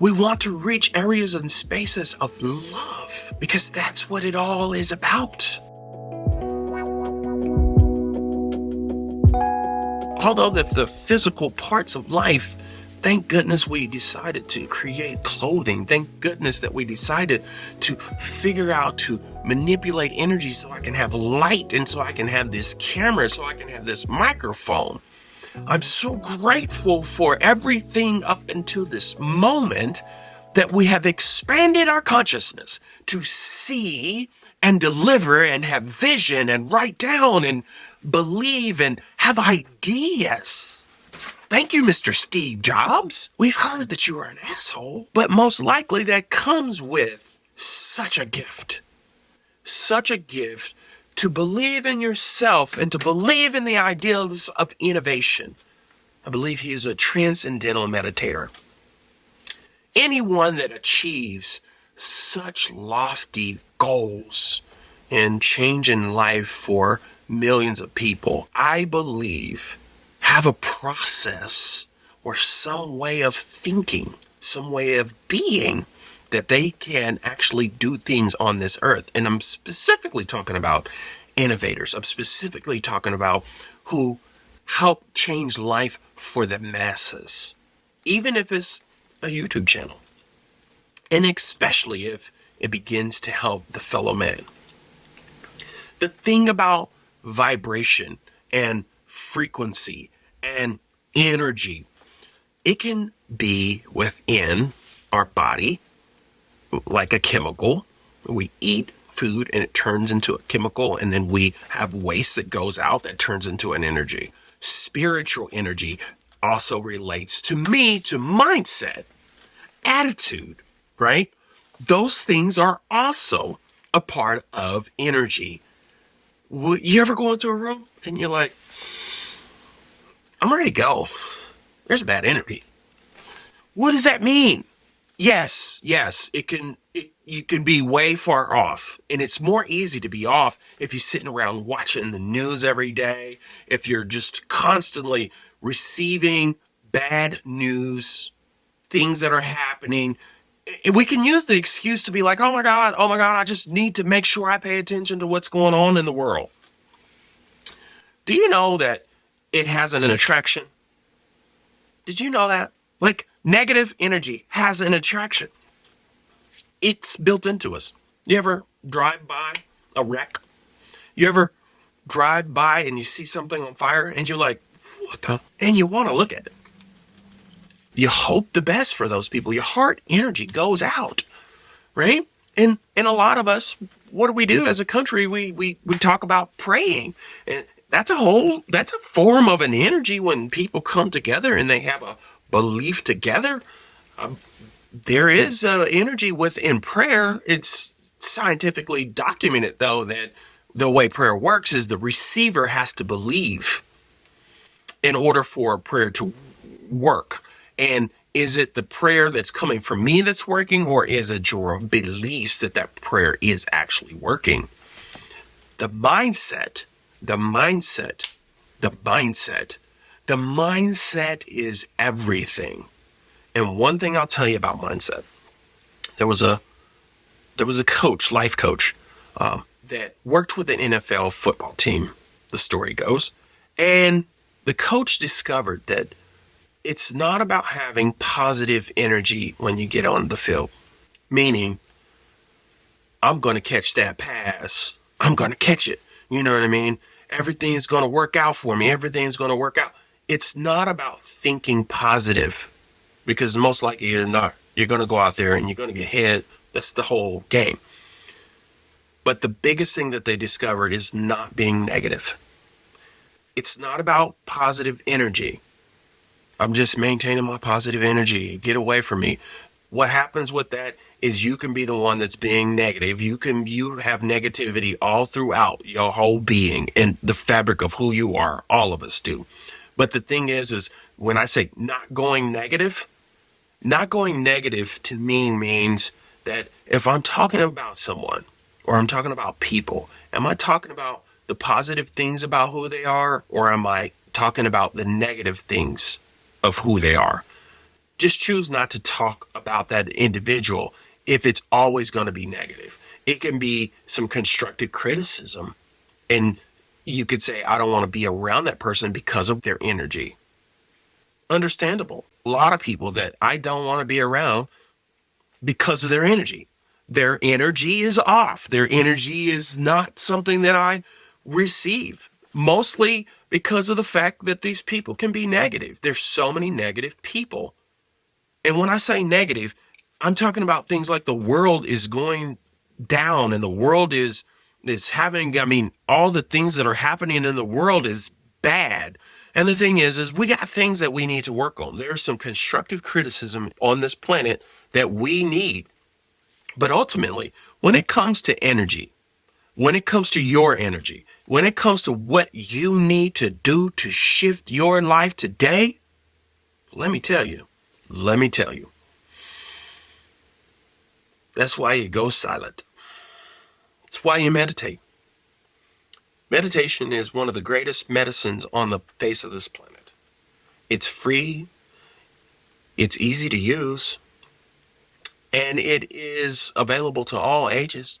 We want to reach areas and spaces of love because that's what it all is about. Although the physical parts of life, thank goodness we decided to create clothing. Thank goodness that we decided to figure out to manipulate energy so I can have light and so I can have this camera, so I can have this microphone. I'm so grateful for everything up until this moment that we have expanded our consciousness to see and deliver and have vision and write down and believe and have ideas. Thank you, Mr. Steve Jobs. We've heard that you are an asshole, but most likely that comes with such a gift. Such a gift to believe in yourself and to believe in the ideals of innovation. I believe he is a transcendental meditator. Anyone that achieves such lofty goals and changing life for millions of people, I believe, have a process or some way of thinking, some way of being that they can actually do things on this earth. And I'm specifically talking about innovators. I'm specifically talking about who help change life for the masses, even if it's a YouTube channel, and especially if it begins to help the fellow man. The thing about vibration and frequency and energy, it can be within our body like a chemical. We eat food and it turns into a chemical, and then we have waste that goes out that turns into an energy. Spiritual energy also relates to me, to mindset, attitude, right? Those things are also a part of energy. You ever go into a room and you're like, I'm ready to go. There's bad energy. What does that mean? Yes, you can be way far off, and it's more easy to be off if you're sitting around watching the news every day, if you're just constantly receiving bad news, things that are happening. We can use the excuse to be like, oh my God, I just need to make sure I pay attention to what's going on in the world. Do you know that it has an attraction? Did you know that? Like, negative energy has an attraction. It's built into us. You ever drive by a wreck? You ever drive by and you see something on fire and you're like, what the? And you want to look at it. You hope the best for those people. Your heart energy goes out, right? And a lot of us, what do we do as a country? We talk about praying. And that's a form of an energy when people come together and they have a belief together. There is energy within prayer. It's scientifically documented, though, that the way prayer works is the receiver has to believe in order for prayer to work. And is it the prayer that's coming from me that's working, or is it your beliefs that prayer is actually working? The mindset is everything. And one thing I'll tell you about mindset, there was a coach, life coach, that worked with an NFL football team, the story goes. And the coach discovered that it's not about having positive energy when you get on the field. Meaning, I'm going to catch that pass. I'm going to catch it. You know what I mean? Everything's going to work out for me. Everything's going to work out. It's not about thinking positive, because most likely you're not. You're going to go out there and you're going to get hit. That's the whole game. But the biggest thing that they discovered is not being negative. It's not about positive energy. I'm just maintaining my positive energy. Get away from me. What happens with that is you can be the one that's being negative. You have negativity all throughout your whole being and the fabric of who you are. All of us do. But the thing is when I say not going negative to me means that if I'm talking about someone or I'm talking about people, am I talking about the positive things about who they are, or am I talking about the negative things of who they are? Just choose not to talk about that individual if it's always going to be negative. It can be some constructive criticism, and you could say, I don't want to be around that person because of their energy. Understandable. A lot of people that I don't want to be around because of their energy. Their energy is off. Their energy is not something that I receive. Mostly because of the fact that these people can be negative. There's so many negative people. And when I say negative, I'm talking about things like the world is going down and the world is having, all the things that are happening in the world is bad. And the thing is we got things that we need to work on. There's some constructive criticism on this planet that we need. But ultimately, when it comes to energy, when it comes to your energy, when it comes to what you need to do to shift your life today, let me tell you, that's why you go silent. That's why you meditate. Meditation is one of the greatest medicines on the face of this planet. It's free, it's easy to use, and it is available to all ages,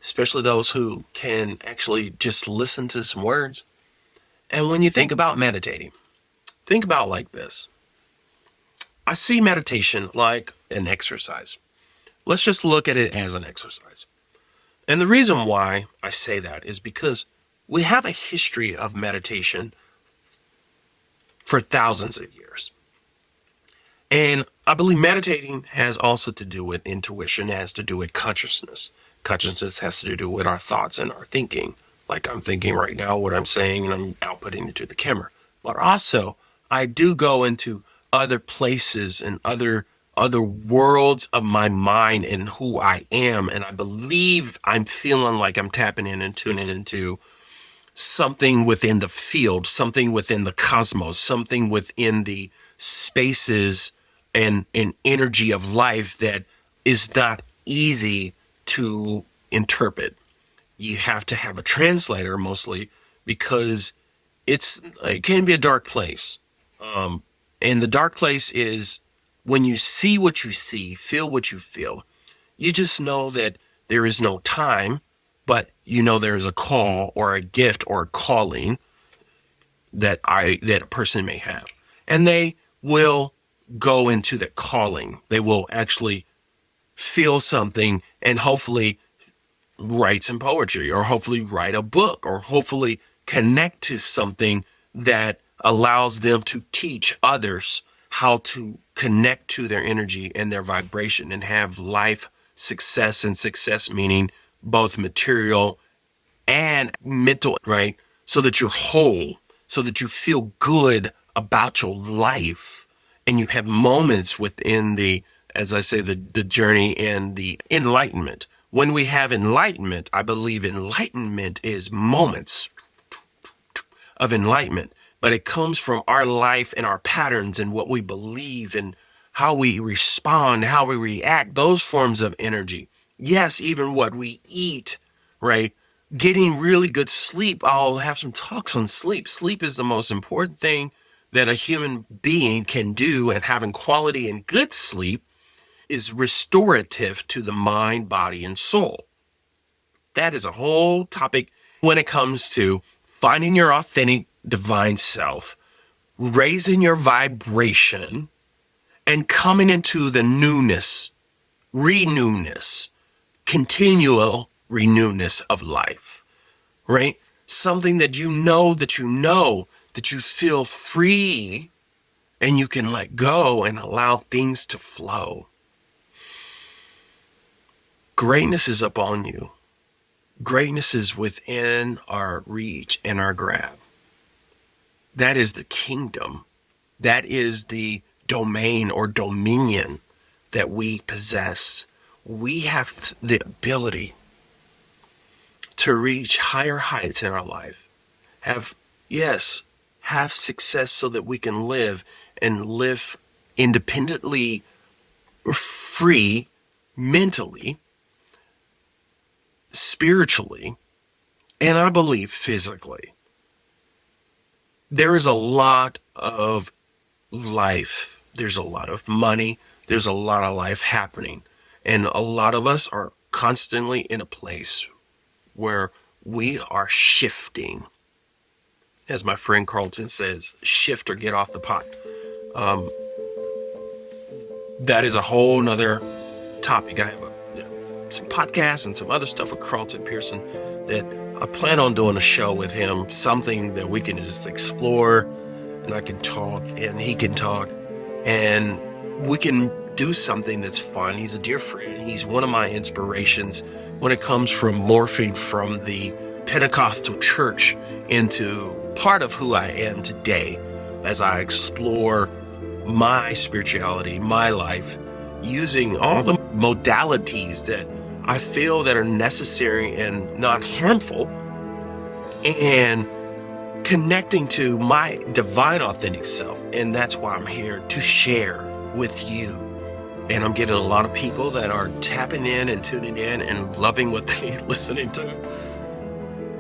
especially those who can actually just listen to some words. And when you think about meditating, think about it like this. I see meditation like an exercise. Let's just look at it as an exercise. And the reason why I say that is because we have a history of meditation for thousands of years. And I believe meditating has also to do with intuition. It has to do with consciousness. Consciousness has to do with our thoughts and our thinking. Like I'm thinking right now what I'm saying and I'm outputting it to the camera. But also, I do go into other places and other worlds of my mind and who I am. And I believe I'm feeling like I'm tapping in and tuning into something within the field, something within the cosmos, something within the spaces and energy of life that is not easy to interpret. You have to have a translator mostly because it can be a dark place. And the dark place is when you see what you see, feel what you feel, you just know that there is no time, but you know there is a call or a gift or a calling that a person may have. And they will go into that calling. They will actually feel something and hopefully write some poetry or hopefully write a book or hopefully connect to something that allows them to teach others how to connect to their energy and their vibration and have life success, and success meaning both material and mental, right? So that you're whole, so that you feel good about your life and you have moments within the, as I say, the journey and the enlightenment. When we have enlightenment, I believe enlightenment is moments of enlightenment, but it comes from our life and our patterns and what we believe and how we respond, how we react, those forms of energy. Yes, even what we eat, right? Getting really good sleep. I'll have some talks on sleep. Sleep is the most important thing that a human being can do, and having quality and good sleep is restorative to the mind, body, and soul. That is a whole topic when it comes to finding your authentic divine self, raising your vibration, and coming into the newness, renewness, continual renewness of life, right? Something that you know, that you feel free and you can let go and allow things to flow. Greatness is upon you. Greatness is within our reach and our grab. That is the kingdom. That is the domain or dominion that we possess. We have the ability to reach higher heights in our life. Have success so that we can live and live independently, free, mentally, spiritually, and I believe physically. There is a lot of life There's a lot of money. There's a lot of life happening. And a lot of us are constantly in a place where we are shifting. As my friend Carlton says, shift or get off the pot. That is a whole nother topic. I have some podcasts and some other stuff with Carlton Pearson that I plan on doing a show with him, something that we can just explore, and I can talk and he can talk, and we can do something that's fun. He's a dear friend. He's one of my inspirations when it comes from morphing from the Pentecostal church into part of who I am today as I explore my spirituality, my life, using all the modalities that I feel that are necessary and not harmful, and connecting to my divine authentic self. And that's why I'm here to share with you. And I'm getting a lot of people that are tapping in and tuning in and loving what they're listening to.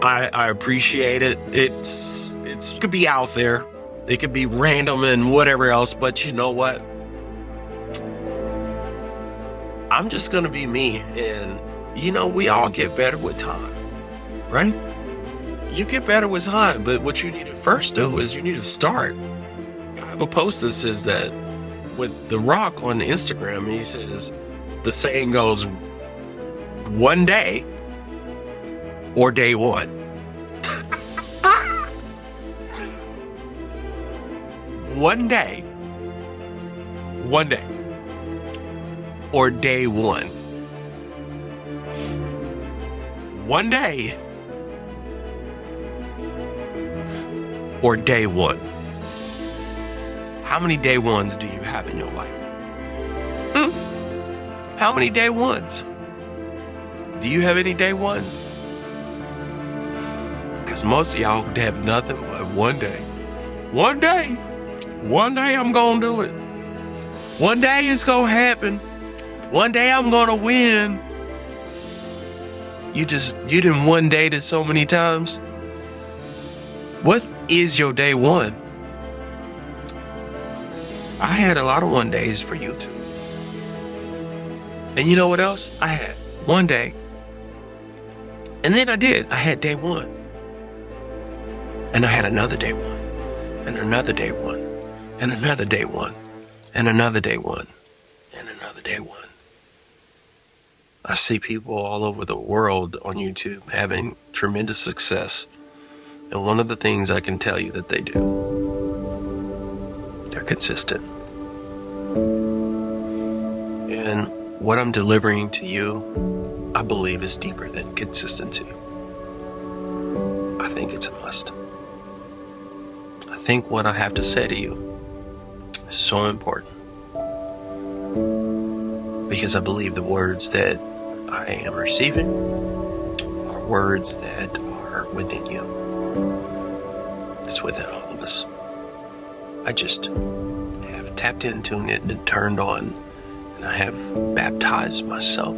I appreciate it. It could be out there. It could be random and whatever else, but you know what? I'm just going to be me. And, we all get better with time, right? You get better with time, but what you need to first do is you need to start. I have a post that says that with The Rock on Instagram, he says, the saying goes, one day or day one. One day, or day one. One day, or day one. How many day ones do you have in your life? How many day ones? Do you have any day ones? Because most of y'all have nothing but one day. One day I'm gonna do it. One day it's gonna happen. One day I'm gonna win. You didn't one date it so many times. What is your day one? I had a lot of one days for you too. And you know what else? I had one day. And then I had day one. And I had another day one. And another day one. And another day one. And another day one. And another day one. I see people all over the world on YouTube having tremendous success. And one of the things I can tell you that they do, they're consistent. And what I'm delivering to you, I believe, is deeper than consistency. I think it's a must. I think what I have to say to you is so important. Because I believe the words that I am receiving are words that are within you. It's within all of us. I just have tapped into it and turned on, and I have baptized myself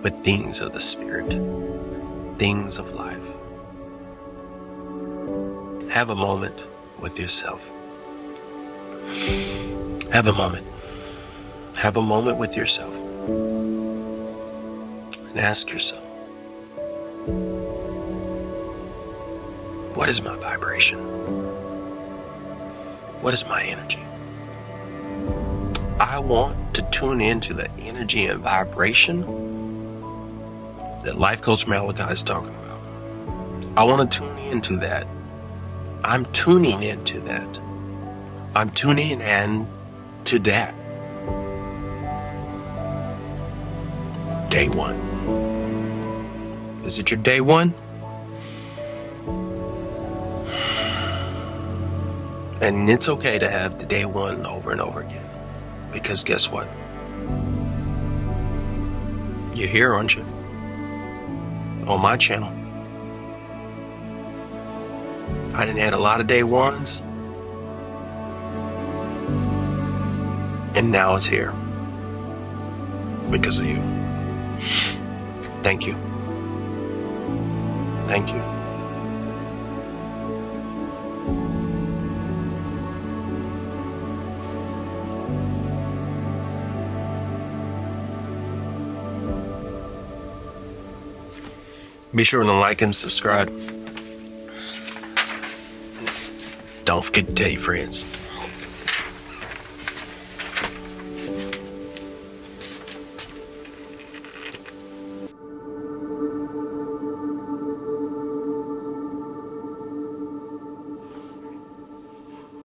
with things of the Spirit, things of life. Have a moment with yourself. Have a moment. Have a moment with yourself. And ask yourself, what is my vibration? What is my energy? I want to tune into the energy and vibration that Life Coach Malachi is talking about. I want to tune into that. I'm tuning into that. I'm tuning in to that. Day one. Is it your day one? And it's okay to have the day one over and over again. Because guess what? You're here, aren't you? On my channel. I done had a lot of day ones. And now it's here. Because of you. Thank you. Thank you. Be sure to like and subscribe. Don't forget to tell your friends.